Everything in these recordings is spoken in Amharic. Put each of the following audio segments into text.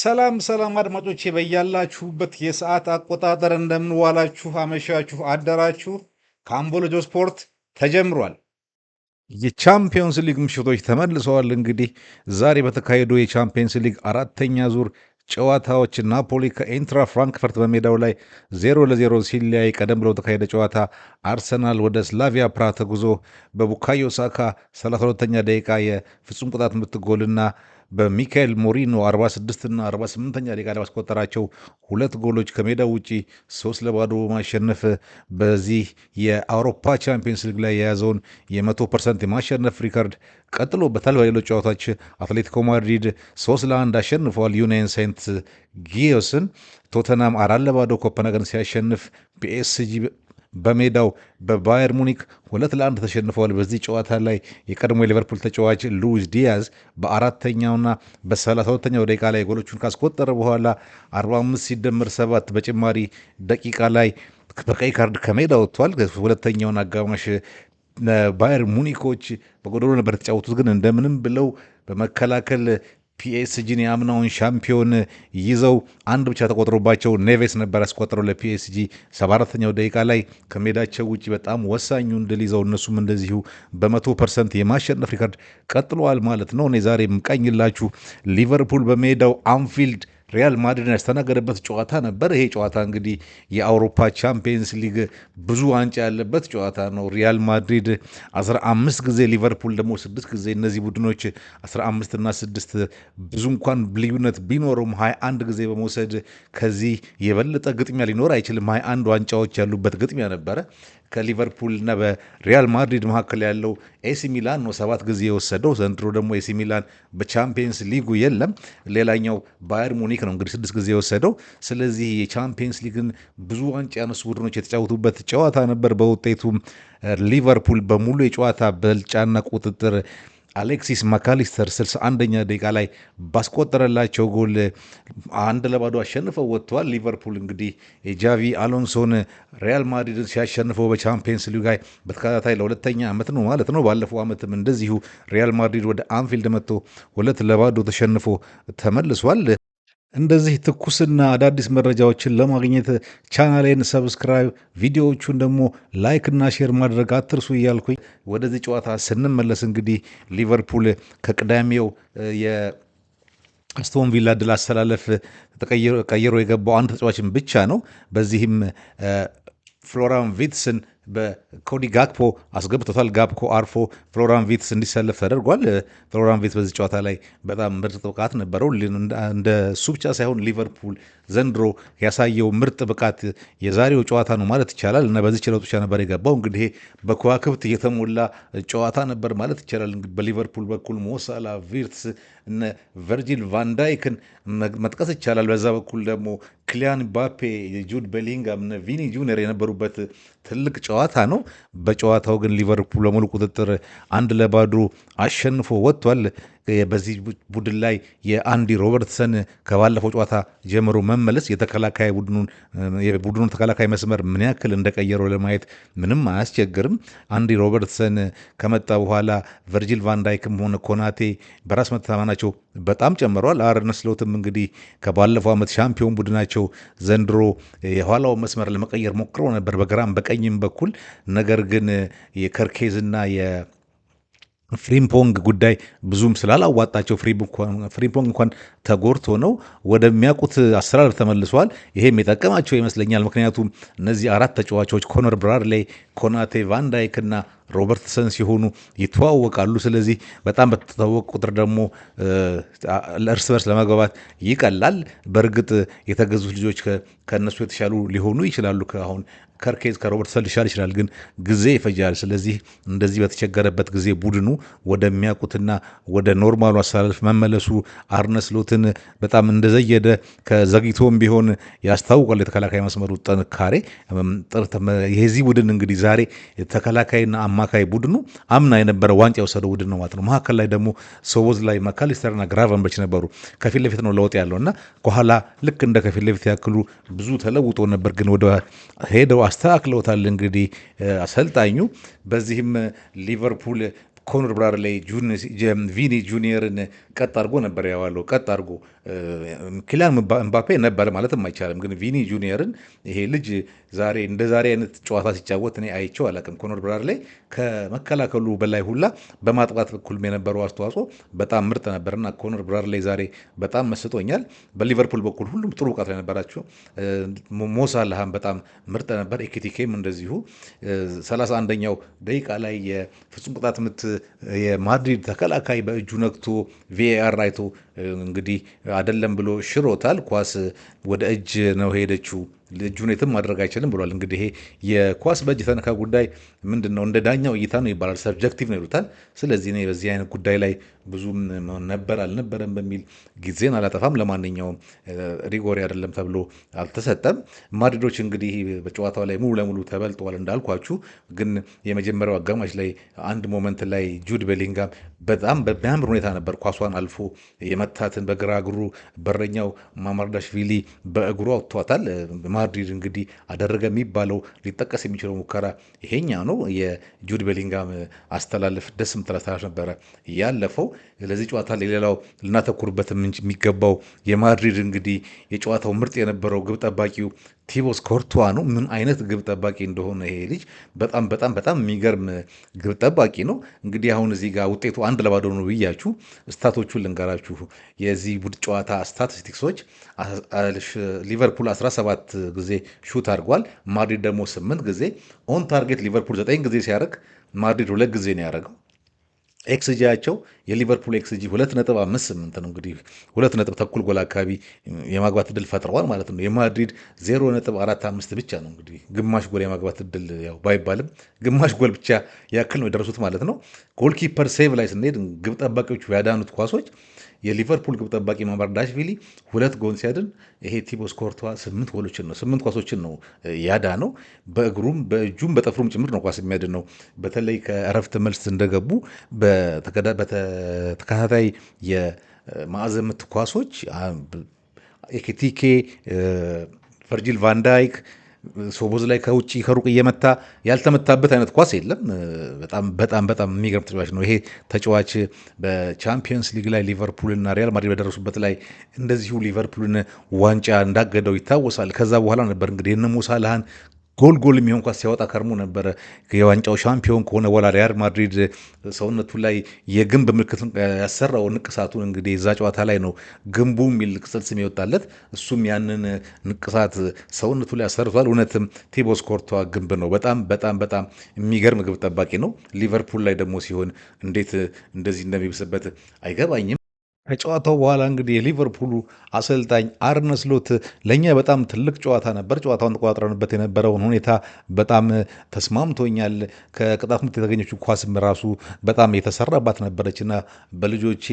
ሰላም ሰላም አድማጮቼ በያላችሁበት የሰዓት አቆጣጠር እንደምንዋላችሁ አመሻችሁ አደራችሁ። ከአምቦሎጆ ስፖርት ተጀምሯል። የቻምፒዮንስ ሊግ ምሽቶች ተመልሰዋል። እንግዲህ ዛሬ በተካሄደው የቻምፒዮንስ ሊግ አራተኛ ዙር ጨዋታዎች ናፖሊ ከኢንትራ ፍራንክፈርት በሜዳው ላይ 0-0 ሲለያይ፣ ቀደም ብሎ ተካሄደ ጨዋታ አርሰናል ወደ ስላቪያ ፕራ ተጉዞ በቡካዮ ሳካ 32ኛ ደቂቃ የፍጹም ቅጣት ምት ጎልና በሚካኤል ሞሪኖ 46 እና 48ኛ ደቂቃ ላይ ባስቆጠራቸው ሁለት ጎሎች ከሜዳው ውጪ 3-0 በማሸነፍ በዚህ የአውሮፓ ቻምፒየንስ ሊግ ላይ የያዘውን የ100% የማሸነፍ ሪካርድ ቀጥሎበታል። በሌሎች ጨዋታዎች አትሌቲኮ ማድሪድ 3-1 አሸንፈዋል ዩናይን ሴንት ጊዮስን። ቶተናም 4-0 ኮፐንሃገን ሲያሸንፍ ፒኤስጂ በሜዳው በባየር ሙኒክ 2-1 ተሸንፈዋል። በዚህ ጨዋታ ላይ የቀድሞ የሊቨርፑል ተጫዋች ሉዊስ ዲያዝ በአራተኛውና በ32ኛው ደቂቃ ላይ ጎሎቹን ካስቆጠረ በኋላ 45 ሲደመር 7 በጭማሪ ደቂቃ ላይ በቀይ ካርድ ከሜዳ ወጥቷል። ሁለተኛውን አጋማሽ ባየር ሙኒኮች በጎዶሎ ነበር የተጫወቱት፣ ግን እንደምንም ብለው በመከላከል ፒኤስጂን የአምናውን ሻምፒዮን ይዘው አንድ ብቻ ተቆጥሮባቸው ኔቬስ ነበር ያስቆጠረው ለፒኤስጂ 74ኛው ደቂቃ ላይ ከሜዳቸው ውጭ በጣም ወሳኙን ድል ይዘው እነሱም እንደዚሁ በ100% የማሸነፍ ሪካርድ ቀጥለዋል ማለት ነው። እኔ ዛሬ የምቃኝላችሁ ሊቨርፑል በሜዳው አንፊልድ ሪያል ማድሪድን ያስተናገደበት ጨዋታ ነበር። ይሄ ጨዋታ እንግዲህ የአውሮፓ ቻምፒየንስ ሊግ ብዙ ዋንጫ ያለበት ጨዋታ ነው። ሪያል ማድሪድ 15 ጊዜ፣ ሊቨርፑል ደግሞ 6 ጊዜ። እነዚህ ቡድኖች 15 እና 6 ብዙ እንኳን ልዩነት ቢኖረውም 21 ጊዜ በመውሰድ ከዚህ የበለጠ ግጥሚያ ሊኖር አይችልም። 21 ዋንጫዎች ያሉበት ግጥሚያ ነበረ። ከሊቨርፑል እና በሪያል ማድሪድ መካከል ያለው ኤሲ ሚላን ነው 7 ጊዜ የወሰደው። ዘንድሮ ደግሞ ኤሲ ሚላን በቻምፒየንስ ሊጉ የለም። ሌላኛው ባየር ሙኒክ ነው እንግዲህ 6 ጊዜ የወሰደው። ስለዚህ የቻምፒየንስ ሊግን ብዙ ዋንጫ ያነሱ ቡድኖች የተጫወቱበት ጨዋታ ነበር። በውጤቱም ሊቨርፑል በሙሉ የጨዋታ በልጫና ቁጥጥር አሌክሲስ ማካሊስተር 61ኛ ደቂቃ ላይ ባስቆጠረላቸው ጎል 1-0 አሸንፈው ወጥተዋል። ሊቨርፑል እንግዲህ የጃቪ አሎንሶን ሪያል ማድሪድን ሲያሸንፈው በቻምፒየንስ ሊግ ላይ በተከታታይ ለሁለተኛ ዓመት ነው ማለት ነው። ባለፈው ዓመትም እንደዚሁ ሪያል ማድሪድ ወደ አንፊልድ መጥቶ 2-0 ተሸንፎ ተመልሷል። እንደዚህ ትኩስና አዳዲስ መረጃዎችን ለማግኘት ቻናሌን ሰብስክራይብ፣ ቪዲዮዎቹን ደግሞ ላይክ እና ሼር ማድረግ አትርሱ እያልኩኝ ወደዚህ ጨዋታ ስንመለስ እንግዲህ ሊቨርፑል ከቅዳሜው የአስቶን ቪላ ድል አሰላለፍ ቀይሮ የገባው አንድ ተጫዋችን ብቻ ነው። በዚህም ፍሎራን ቪትስን በኮዲ ጋክፖ አስገብቶታል። ጋክፖ አርፎ ፍሎራን ቪትስ እንዲሰለፍ ተደርጓል። ፍሎራን ቪትስ በዚህ ጨዋታ ላይ በጣም ምርጥ ብቃት ነበረው። እንደ እሱ ብቻ ሳይሆን ሊቨርፑል ዘንድሮ ያሳየው ምርጥ ብቃት የዛሬው ጨዋታ ነው ማለት ይቻላል እና በዚህ ችሎት ብቻ ነበር የገባው። እንግዲህ በከዋክብት የተሞላ ጨዋታ ነበር ማለት ይቻላል። በሊቨርፑል በኩል ሞሳላ፣ ቪርትስ፣ እነ ቨርጂል ቫንዳይክን መጥቀስ ይቻላል። በዛ በኩል ደግሞ ክሊያን ባፔ፣ ጁድ ቤሊንጋም፣ እነ ቪኒ ጁኒየር የነበሩበት ትልቅ ጨዋታ ነው። በጨዋታው ግን ሊቨርፑል በሙሉ ቁጥጥር 1-0 አሸንፎ ወጥቷል። በዚህ ቡድን ላይ የአንዲ ሮበርትሰን ከባለፈው ጨዋታ ጀምሮ መመለስ የቡድኑን ተከላካይ መስመር ምን ያክል እንደቀየረው ለማየት ምንም አያስቸግርም። አንዲ ሮበርትሰን ከመጣ በኋላ ቨርጂል ቫንዳይክም ሆነ ኮናቴ በራስ መተማመናቸው በጣም ጨምረዋል። አርነ ስሎትም እንግዲህ ከባለፈው ዓመት ሻምፒዮን ቡድናቸው ዘንድሮ የኋላው መስመር ለመቀየር ሞክረው ነበር በግራም በቀኝም በኩል። ነገር ግን የከርኬዝና ፍሪምፖንግ ጉዳይ ብዙም ስላላዋጣቸው ፍሪምፖንግ እንኳን ተጎድቶ ነው ወደሚያውቁት አሰራር ተመልሰዋል። ይሄም የጠቀማቸው ይመስለኛል። ምክንያቱም እነዚህ አራት ተጫዋቾች ኮነር ብራድሌ፣ ኮናቴ፣ ቫንዳይክ እና ሮበርትሰን ሲሆኑ ይተዋወቃሉ። ስለዚህ በጣም በተታወቅ ቁጥር ደግሞ እርስ በርስ ለመግባባት ይቀላል። በእርግጥ የተገዙት ልጆች ከእነሱ የተሻሉ ሊሆኑ ይችላሉ። አሁን ከርኬዝ ከሮበርትሰን ሊሻል ይችላል፣ ግን ጊዜ ይፈጃል። ስለዚህ እንደዚህ በተቸገረበት ጊዜ ቡድኑ ወደሚያውቁትና ወደ ኖርማሉ አሰላለፍ መመለሱ አርነ ስሎትን በጣም እንደዘየደ ከዘግይቶም ቢሆን ያስታውቃል። የተከላካይ መስመሩ ጥንካሬ የዚህ ቡድን እንግዲህ ዛሬ ተከላካይና አማካይ ቡድኑ አምና የነበረ ዋንጫ የወሰደው ቡድን ነው ማለት ነው። መካከል ላይ ደግሞ ሶቦዝ ላይ ማካሊስተርና ግራቨንበች ነበሩ። ከፊት ለፊት ነው ለውጥ ያለው እና ከኋላ ልክ እንደ ከፊት ለፊት ያክሉ ብዙ ተለውጦ ነበር፣ ግን ወደ ሄደው አስተካክለውታል እንግዲህ አሰልጣኙ። በዚህም ሊቨርፑል ኮኖር ብራድሌ ቪኒ ጁኒየርን ቀጥ አድርጎ ነበር ያዋለው። ቀጥ አድርጎ ኪሊያን ምባፔ ነበር ማለትም አይቻልም፣ ግን ቪኒ ጁኒየርን ይሄ ልጅ ዛሬ እንደ ዛሬ አይነት ጨዋታ ሲጫወት እኔ አይቼው አላውቅም። ኮኖር ብራድሌ ከመከላከሉ በላይ ሁላ በማጥቃት በኩል የነበረው አስተዋጽኦ በጣም ምርጥ ነበርና ኮኖር ብራድሌ ዛሬ በጣም መስጦኛል። በሊቨርፑል በኩል ሁሉም ጥሩ ብቃት ላይ ነበራቸው። ሞሳላህም በጣም ምርጥ ነበር። ኤኪቲኬም እንደዚሁ 31ኛው ደቂቃ ላይ የፍጹም ቅጣት ምት የማድሪድ ተከላካይ በእጁ ነክቶ ቪኤአር አይቶ እንግዲህ አይደለም ብሎ ሽሮታል። ኳስ ወደ እጅ ነው ሄደችው፣ እጁን የትም ማድረግ አይችልም ብሏል። እንግዲህ ይሄ የኳስ በእጅ ተነካ ጉዳይ ምንድን ነው እንደ ዳኛው እይታ ነው ይባላል፣ ሰብጀክቲቭ ነው ይሉታል። ስለዚህ እኔ በዚህ አይነት ጉዳይ ላይ ብዙም ነበር አልነበረም በሚል ጊዜን አላጠፋም። ለማንኛውም ሪጎሪ አይደለም ተብሎ አልተሰጠም። ማድሪዶች እንግዲህ በጨዋታው ላይ ሙሉ ለሙሉ ተበልጠዋል እንዳልኳችሁ። ግን የመጀመሪያው አጋማሽ ላይ አንድ ሞመንት ላይ ጁድ ቤሊንጋም በጣም በሚያምር ሁኔታ ነበር ኳሷን አልፎ የመታትን በግራ እግሩ በረኛው ማማርዳሽቪሊ በእግሩ አውጥቷታል። ማድሪድ እንግዲህ አደረገ የሚባለው ሊጠቀስ የሚችለው ሙከራ ይሄኛ ነው። የጁድ ቤሊንጋም አስተላለፍ ደስ ምትል አስተላለፍ ነበረ ያለፈው። ለዚህ ጨዋታ ሌላው ልናተኩርበት የሚገባው የማድሪድ እንግዲህ የጨዋታው ምርጥ የነበረው ግብ ጠባቂው ቲቦስ ኮርቷ ነው። ምን አይነት ግብ ጠባቂ እንደሆነ ይሄ ልጅ በጣም በጣም በጣም የሚገርም ግብ ጠባቂ ነው። እንግዲህ አሁን እዚህ ጋር ውጤቱ 1-0 ነው ብያችሁ ስታቶቹን ልንገራችሁ። የዚህ ቡድ ጨዋታ ስታቲስቲክሶች ሊቨርፑል 17 ጊዜ ሹት አድርጓል፣ ማድሪድ ደግሞ 8 ጊዜ። ኦን ታርጌት ሊቨርፑል 9 ጊዜ ሲያደርግ ማድሪድ 2 ጊዜ ነው ያደረገው። ኤክስጂያቸው የሊቨርፑል ኤክስጂ 2.58 ነው። እንግዲህ 2 ነጥብ ተኩል ጎል አካባቢ የማግባት እድል ፈጥረዋል ማለት ነው። የማድሪድ 0.45 ብቻ ነው። እንግዲህ ግማሽ ጎል የማግባት እድል ያው ባይባልም ግማሽ ጎል ብቻ ያክል ነው የደረሱት ማለት ነው። ጎልኪፐር ሴቭ ላይ ስንሄድ ግብ ጠባቂዎቹ ያዳኑት ኳሶች የሊቨርፑል ግብ ጠባቂ ማማርዳሽቪሊ 2 ጎል ሲያድን ይሄ ቲቦስ ኮርቷ 8 ኳሶችን ነው ያዳ ነው። በእግሩም በእጁም በጠፍሩም ጭምር ነው ኳስ የሚያድን ነው። በተለይ ከእረፍት መልስ እንደገቡ በተከታታይ የማዕዘን ምት ኳሶች ኤኪቲኬ፣ ቨርጂል ቫንዳይክ ሶቦዝ ላይ ከውጭ ከሩቅ እየመታ ያልተመታበት አይነት ኳስ የለም። በጣም በጣም በጣም የሚገርም ተጫዋች ነው ይሄ ተጫዋች። በቻምፒየንስ ሊግ ላይ ሊቨርፑልና ሪያል ማድሪድ በደረሱበት ላይ እንደዚሁ ሊቨርፑልን ዋንጫ እንዳገደው ይታወሳል። ከዛ በኋላ ነበር እንግዲህ እነ ሞ ሳላህን ጎል የሚሆን ኳስ ሲያወጣ ከርሞ ነበረ። የዋንጫው ሻምፒዮን ከሆነ በኋላ ሪያል ማድሪድ ሰውነቱ ላይ የግንብ ምልክት ያሰራው ንቅሳቱን እንግዲህ እዛ ጨዋታ ላይ ነው ግንቡ የሚል ቅጽል ስም የወጣለት። እሱም ያንን ንቅሳት ሰውነቱ ላይ ያሰርቷል። እውነትም ቲቦስ ኮርቷ ግንብ ነው። በጣም በጣም በጣም የሚገርም ግብ ጠባቂ ነው። ሊቨርፑል ላይ ደግሞ ሲሆን እንዴት እንደዚህ እንደሚብስበት አይገባኝም። ከጨዋታው በኋላ እንግዲህ የሊቨርፑሉ አሰልጣኝ አርነ ስሎት ለእኛ በጣም ትልቅ ጨዋታ ነበር፣ ጨዋታውን ተቆጣጥረንበት የነበረውን ሁኔታ በጣም ተስማምቶኛል። ከቅጣት ምት የተገኘችው ኳስም ራሱ በጣም የተሰራባት ነበረችና በልጆቼ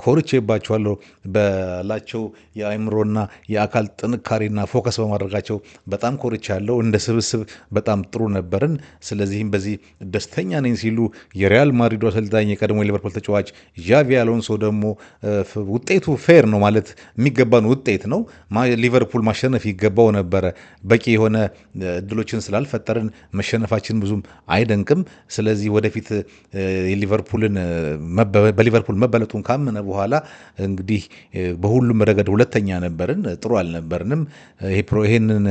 ኮርቼባቸዋለሁ በላቸው የአእምሮና የአካል ጥንካሬና ፎከስ በማድረጋቸው በጣም ኮርቻለሁ። እንደ ስብስብ በጣም ጥሩ ነበርን። ስለዚህም በዚህ ደስተኛ ነኝ ሲሉ የሪያል ማድሪዱ አሰልጣኝ የቀድሞ የሊቨርፑል ተጫዋች ዣቪ አሎንሶ ደግሞ ውጤቱ ፌር ነው ማለት የሚገባን ውጤት ነው። ሊቨርፑል ማሸነፍ ይገባው ነበረ። በቂ የሆነ እድሎችን ስላልፈጠርን መሸነፋችን ብዙም አይደንቅም። ስለዚህ ወደፊት በሊቨርፑል መበለጡን ካመነ በኋላ እንግዲህ በሁሉም ረገድ ሁለተኛ ነበርን፣ ጥሩ አልነበርንም። ይህንን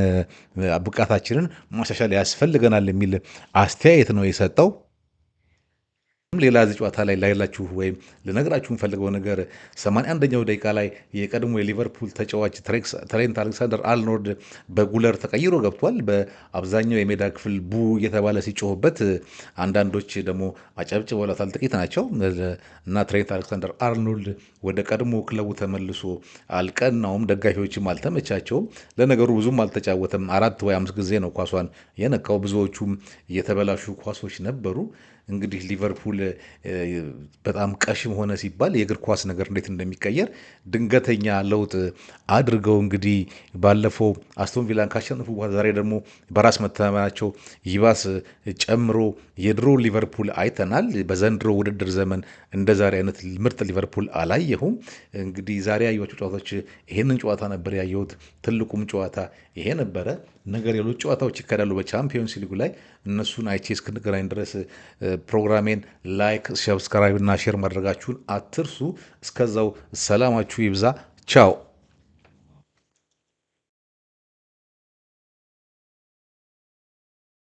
ብቃታችንን ማሻሻል ያስፈልገናል የሚል አስተያየት ነው የሰጠው። ሌላ እዚህ ጨዋታ ላይ ላይላችሁ ወይም ልነግራችሁ የምፈልገው ነገር 81ኛው ደቂቃ ላይ የቀድሞ የሊቨርፑል ተጫዋች ትሬንት አሌክሳንደር አርኖልድ በጉለር ተቀይሮ ገብቷል። በአብዛኛው የሜዳ ክፍል ቡ እየተባለ ሲጮህበት፣ አንዳንዶች ደግሞ አጨብጭበውለታል፣ ጥቂት ናቸው እና ትሬንት አሌክሳንደር አርኖልድ ወደ ቀድሞ ክለቡ ተመልሶ አልቀናውም፣ ደጋፊዎችም አልተመቻቸውም። ለነገሩ ብዙም አልተጫወተም። 4 ወይ 5 ጊዜ ነው ኳሷን የነካው። ብዙዎቹም የተበላሹ ኳሶች ነበሩ። እንግዲህ ሊቨርፑል በጣም ቀሽም ሆነ ሲባል የእግር ኳስ ነገር እንዴት እንደሚቀየር ድንገተኛ ለውጥ አድርገው እንግዲህ ባለፈው አስቶን ቪላን ካሸነፉ በኋላ ዛሬ ደግሞ በራስ መተማመናቸው ይባስ ጨምሮ የድሮ ሊቨርፑል አይተናል። በዘንድሮ ውድድር ዘመን እንደ ዛሬ አይነት ምርጥ ሊቨርፑል አላየሁም። እንግዲህ ዛሬ ያዩዋቸው ጨዋታዎች ይሄንን ጨዋታ ነበር ያየሁት። ትልቁም ጨዋታ ይሄ ነበረ። ነገር ሌሎች ጨዋታዎች ይካሄዳሉ በቻምፒዮንስ ሊጉ ላይ። እነሱን አይቼ እስክንገናኝ ድረስ ፕሮግራሜን ላይክ፣ ሰብስክራይብ እና ሼር ማድረጋችሁን አትርሱ። እስከዛው ሰላማችሁ ይብዛ። ቻው